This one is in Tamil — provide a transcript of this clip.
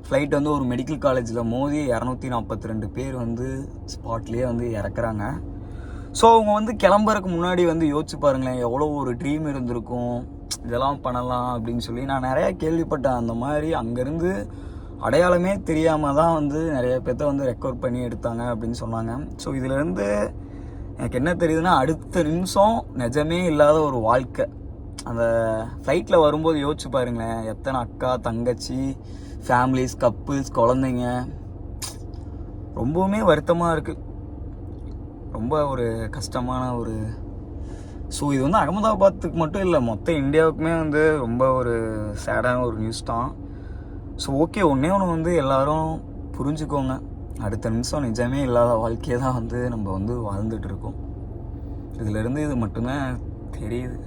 ஃப்ளைட் வந்து ஒரு மெடிக்கல் காலேஜில் மோதி 242 பேர் வந்து ஸ்பாட்லேயே வந்து இறக்குறாங்க. ஸோ அவங்க வந்து கிளம்புறதுக்கு முன்னாடி வந்து யோசிச்சு பாருங்களேன், எவ்வளோ ஒரு ட்ரீம் இருந்திருக்கும், இதெல்லாம் பண்ணலாம் அப்படின்னு சொல்லி. நான் நிறையா கேள்விப்பட்டேன், அந்த மாதிரி அங்கேருந்து அடையாளமே தெரியாமல் தான் வந்து நிறைய பேர்த்த வந்து ரெக்கவர் பண்ணி எடுத்தாங்க அப்படின்னு சொன்னாங்க. ஸோ இதிலேருந்து எனக்கு என்ன தெரியுதுன்னா, அடுத்த நிமிஷம் நிஜமே இல்லாத ஒரு வாழ்க்கை. அந்த ஃப்ளைட்டில் வரும்போது யோசிச்சு பாருங்களேன், எத்தனை அக்கா தங்கச்சி ஃபேமிலிஸ் கப்புள்ஸ் குழந்தைங்க, ரொம்பவுமே வருத்தமாக இருக்குது. ரொம்ப ஒரு கஷ்டமான ஒரு ஸோ இது வந்து அகமதாபாத்துக்கு மட்டும் இல்லை, மொத்த இந்தியாவுக்குமே வந்து ரொம்ப ஒரு சேடான ஒரு நியூஸ் தான். ஸோ ஓகே, ஒன்றே ஒன்று வந்து எல்லோரும் புரிஞ்சுக்கோங்க, அடுத்த நிமிஷம் நிஜமே இல்லாத வாழ்க்கையை தான் வந்து நம்ம வந்து வாழ்ந்துட்டு இருக்கோம். இதிலேருந்து இது மட்டும்தான் தெரியுது.